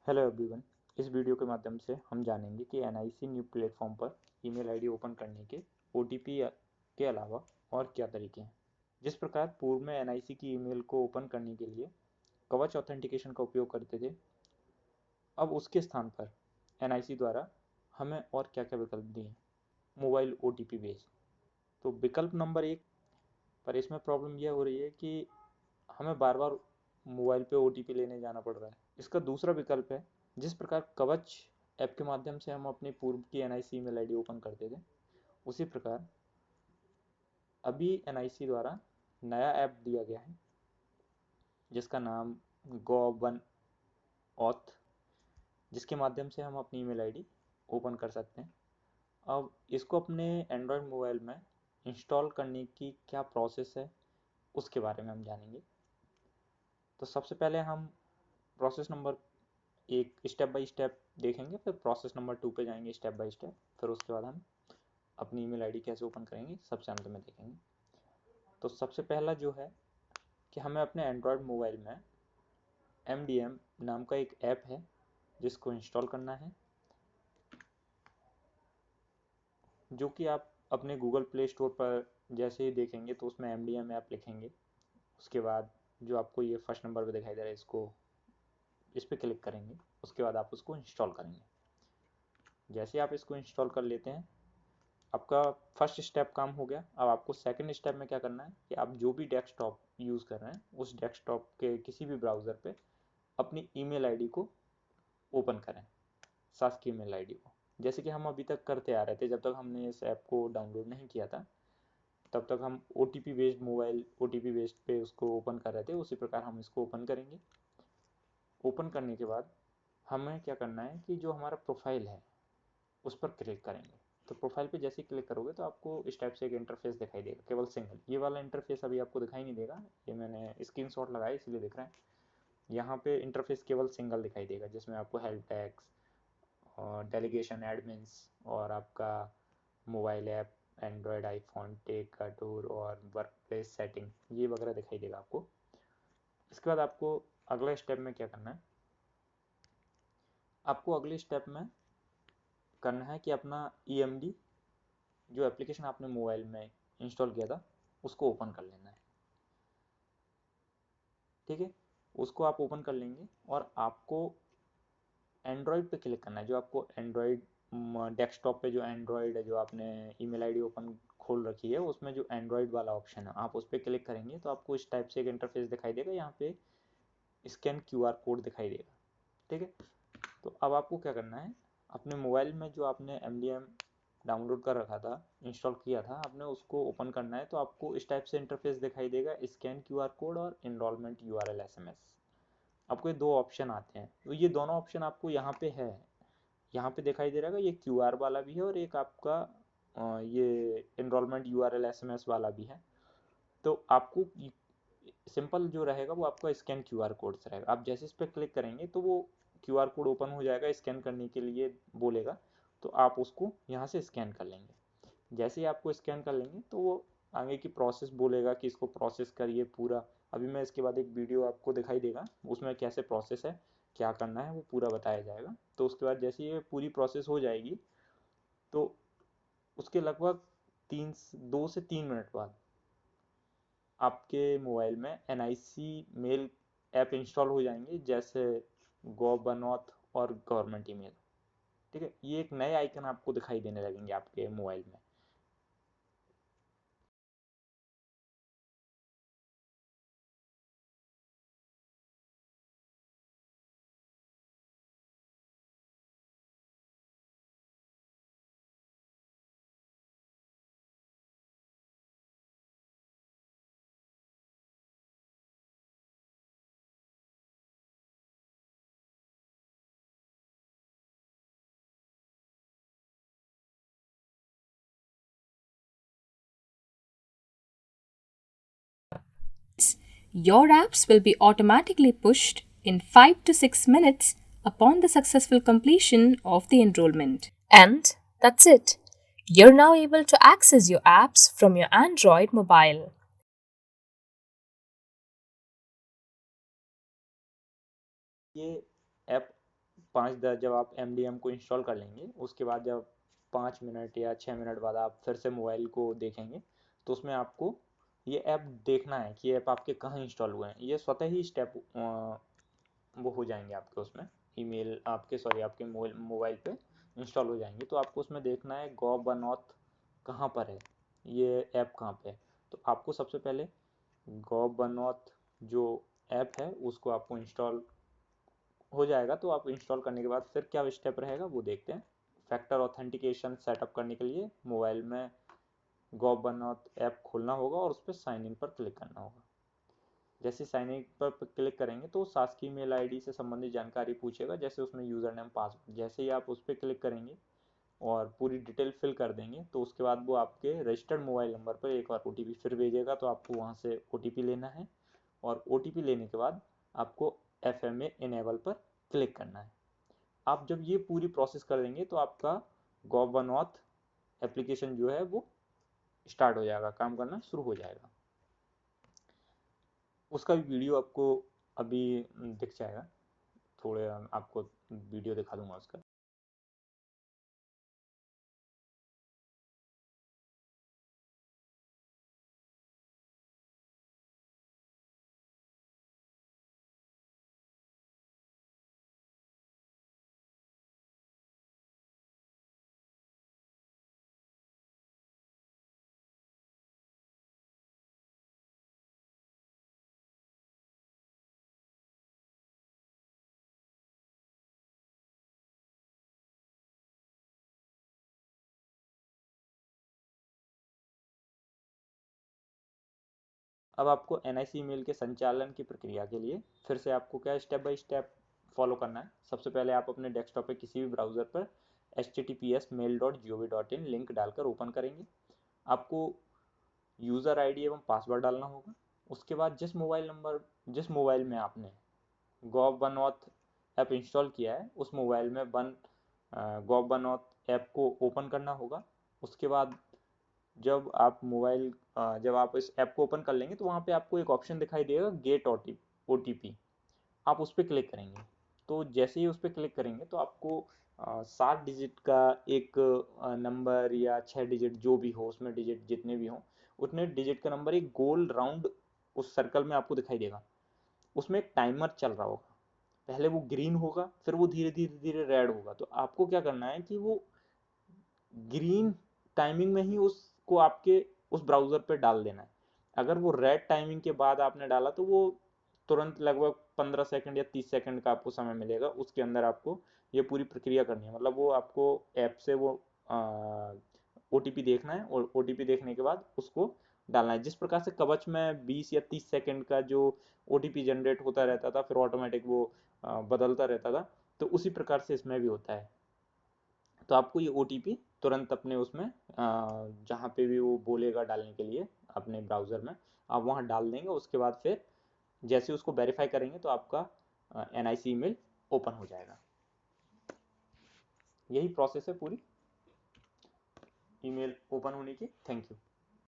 Hello everyone. इस video के माध्यम से हम जानेंगे कि एनआईसी न्यू प्लेटफॉर्म पर ईमेल आईडी ओपन करने के ओटीपी के अलावा और क्या तरीके हैं। जिस प्रकार पूर्व में एनआईसी की ईमेल को ओपन करने के लिए कवच ऑथेंटिकेशन का उपयोग करते थे, अब उसके स्थान पर एनआईसी द्वारा हमें और क्या क्या विकल्प दिए हैं। मोबाइल ओटीपी बेस्ड, तो विकल्प नंबर 1 पर इसमें प्रॉब्लम यह हो रही है कि हमें बार बार मोबाइल पे ओटीपी लेने जाना पड़ रहा है। इसका दूसरा विकल्प है, जिस प्रकार कवच ऐप के माध्यम से हम अपनी पूर्व की एनआईसी ईमेल आईडी ओपन करते थे, उसी प्रकार अभी एनआईसी द्वारा नया ऐप दिया गया है जिसका नाम गो1 ऑथ, जिसके माध्यम से हम अपनी ईमेल आईडी ओपन कर सकते हैं। अब इसको अपने एंड्रॉयड मोबाइल में इंस्टॉल करने की क्या प्रोसेस है, उसके बारे में हम जानेंगे। तो सबसे पहले हम प्रोसेस नंबर एक स्टेप बाय स्टेप देखेंगे, फिर प्रोसेस नंबर 2 पे जाएंगे स्टेप बाय स्टेप, फिर उसके बाद हम अपनी ईमेल आईडी कैसे ओपन करेंगे सबसे अंत में देखेंगे। तो सबसे पहला जो है कि हमें अपने एंड्रॉयड मोबाइल में MDM नाम का एक ऐप है जिसको इंस्टॉल करना है, जो कि आप अपने गूगल प्ले स्टोर पर जैसे ही देखेंगे तो उसमें MDM ऐप लिखेंगे। उसके बाद जो आपको ये फर्स्ट नंबर पे दिखाई दे रहा है, इसको इस पर क्लिक करेंगे। उसके बाद आप उसको इंस्टॉल करेंगे। जैसे आप इसको इंस्टॉल कर लेते हैं, आपका फर्स्ट स्टेप काम हो गया। अब आपको सेकंड स्टेप में क्या करना है कि आप जो भी डेस्कटॉप यूज़ कर रहे हैं उस डेस्कटॉप के किसी भी ब्राउज़र पे अपनी ईमेल आईडी को ओपन करें, शासकीय ईमेल आईडी को, जैसे कि हम अभी तक करते आ रहे थे। जब तक हमने इस ऐप को डाउनलोड नहीं किया था तब तक हम OTP based mobile OTP based पे उसको ओपन कर रहे थे, उसी प्रकार हम इसको ओपन करेंगे। ओपन करने के बाद हमें क्या करना है कि जो हमारा प्रोफाइल है उस पर क्लिक करेंगे। तो प्रोफाइल पे जैसे ही क्लिक करोगे तो आपको इस टाइप से एक इंटरफेस दिखाई देगा, केवल सिंगल। ये वाला इंटरफेस अभी आपको दिखाई नहीं देगा, ये मैंने स्क्रीनशॉट लगाया इसलिए दिख रहा है। यहाँ पे इंटरफेस केवल सिंगल दिखाई देगा, जिसमें आपको हेल्प डेस्क और डेलीगेशन एडमिन्स और आपका mobile app, Android, iPhone, tech का टूर और वर्क प्लेस सेटिंग, ये वगैरह दिखाई देगा आपको। इसके बाद आपको अगला स्टेप में क्या करना है, आपको अगले स्टेप में करना है कि अपना EMD जो एप्लीकेशन आपने मोबाइल में इंस्टॉल किया था उसको ओपन कर लेना है। ठीक है, उसको आप ओपन कर लेंगे और आपको एंड्रॉयड पे क्लिक करना है। जो आपको एंड्रॉयड डेस्कटॉप पे जो एंड्रॉयड है, जो आपने ईमेल आईडी ओपन खोल रखी है, उसमें जो एंड्रॉयड वाला ऑप्शन है आप उस पर क्लिक करेंगे तो आपको इस टाइप से एक इंटरफेस दिखाई देगा। यहाँ पे स्कैन QR कोड दिखाई देगा। ठीक है, तो अब आपको क्या करना है, अपने मोबाइल में जो आपने MDM डाउनलोड कर रखा था, इंस्टॉल किया था आपने, उसको ओपन करना है। तो आपको इस टाइप से इंटरफेस दिखाई देगा, स्कैन QR कोड और इनरोलमेंट URL SMS। आपको ये दो ऑप्शन आते हैं, तो ये दोनों ऑप्शन आपको यहाँ पे है, यहाँ पे दिखाई दे रहा है। ये QR वाला भी है और एक आपका ये इनरोलमेंट URL SMS वाला भी है। तो आपको सिंपल जो रहेगा वो आपका स्कैन QR कोड से रहेगा। आप जैसे इस पर क्लिक करेंगे तो वो QR कोड ओपन हो जाएगा, स्कैन करने के लिए बोलेगा, तो आप उसको यहाँ से स्कैन कर लेंगे। जैसे ही आपको स्कैन कर लेंगे तो वो आगे की प्रोसेस बोलेगा कि इसको प्रोसेस करिए पूरा। अभी मैं इसके बाद एक वीडियो आपको दिखाई देगा, उसमें कैसे प्रोसेस है, क्या करना है, वो पूरा बताया जाएगा। तो उसके बाद जैसे ये पूरी प्रोसेस हो जाएगी तो उसके लगभग 2 से 3 मिनट बाद आपके मोबाइल में NIC मेल ऐप इंस्टॉल हो जाएंगे, जैसे गो1 और गवर्नमेंट ईमेल। ठीक है, ये एक नए आइकन आपको दिखाई देने लगेंगे आपके मोबाइल में। Your apps will be automatically pushed in 5 to 6 minutes upon the successful completion of the enrollment. And that's it. You're now able to access your apps from your Android mobile. ये app 5-10 जब आप MDM को install कर लेंगे, उसके बाद जब 5 minute या 6 मिनट बाद आप फिर से मोबाइल को देखेंगे तो उसमें आपको ये ऐप देखना है कि ऐप आपके कहाँ इंस्टॉल हुए हैं। ये स्वतः ही स्टेप वो हो जाएंगे आपके उसमें, ईमेल आपके सॉरी आपके मोबाइल पे इंस्टॉल हो जाएंगे। तो आपको उसमें देखना है गॉब1ऑथ कहाँ पर है, ये ऐप कहाँ पे है। तो आपको सबसे पहले गॉब1ऑथ जो ऐप है उसको आपको इंस्टॉल हो जाएगा। तो आप इंस्टॉल करने के बाद फिर क्या स्टेप रहेगा वो देखते हैं। फैक्टर ऑथेंटिकेशन सेटअप करने के लिए मोबाइल में गॉब1ऑथ ऐप खोलना होगा और उस पर साइन इन पर क्लिक करना होगा। जैसे साइन इन पर क्लिक करेंगे तो शासकीय मेल आईडी से संबंधित जानकारी पूछेगा, जैसे उसमें यूज़र नेम पासवर्ड। जैसे ही आप उस पर क्लिक करेंगे और पूरी डिटेल फिल कर देंगे तो उसके बाद वो आपके रजिस्टर्ड मोबाइल नंबर पर एक बार OTP फिर भेजेगा। तो आपको वहाँ से OTP लेना है और OTP लेने के बाद आपको FMA इनेबल पर क्लिक करना है। आप जब ये पूरी प्रोसेस कर देंगे तो आपका गॉब1ऑथ एप्लीकेशन जो है वो स्टार्ट हो जाएगा, काम करना शुरू हो जाएगा। उसका भी वीडियो आपको अभी दिख जाएगा, थोड़े आपको वीडियो दिखा दूंगा उसका। अब आपको NIC ईमेल के संचालन की प्रक्रिया के लिए फिर से आपको क्या स्टेप बाय स्टेप फॉलो करना है। सबसे पहले आप अपने डेस्कटॉप पे किसी भी ब्राउज़र पर https://mail.gov.in लिंक डालकर ओपन करेंगे। आपको यूज़र आईडी एवं पासवर्ड डालना होगा। उसके बाद जिस मोबाइल में आपने गॉब1ऑथ ऐप इंस्टॉल किया है उस मोबाइल में गॉब1ऑथ ऐप को ओपन करना होगा। उसके बाद जब आप इस ऐप को ओपन कर लेंगे तो वहाँ पे आपको एक ऑप्शन दिखाई देगा गेट OTP, आप उस पर क्लिक करेंगे। तो जैसे ही उस पर क्लिक करेंगे तो आपको 7 डिजिट का एक नंबर या 6 डिजिट जो भी हो, उसमें डिजिट जितने भी हों उतने डिजिट का नंबर एक गोल राउंड उस सर्कल में आपको दिखाई देगा। उसमें एक टाइमर चल रहा होगा, पहले वो ग्रीन होगा फिर वो धीरे धीरे धीरे रेड होगा। तो आपको क्या करना है कि वो ग्रीन टाइमिंग में ही उसको आपके उस ब्राउज़र पे डाल देना है। अगर वो रेड टाइमिंग के बाद आपने डाला तो वो तुरंत लगभग 15 सेकंड या 30 सेकंड का आपको समय मिलेगा, उसके अंदर आपको ये पूरी प्रक्रिया करनी है। मतलब वो आपको ऐप से वो OTP देखना है और OTP देखने के बाद उसको डालना है। जिस प्रकार से कवच में 20 या 30 सेकंड का जो OTP जनरेट होता रहता था फिर ऑटोमेटिक वो बदलता रहता था, तो उसी प्रकार से इसमें भी होता है। तो आपको ये OTP तुरंत अपने उसमें जहाँ पे भी वो बोलेगा डालने के लिए अपने ब्राउज़र में आप वहाँ डाल देंगे। उसके बाद फिर जैसे उसको वेरीफाई करेंगे तो आपका NIC ईमेल ओपन हो जाएगा। यही प्रोसेस है पूरी ईमेल ओपन होने की। Thank you.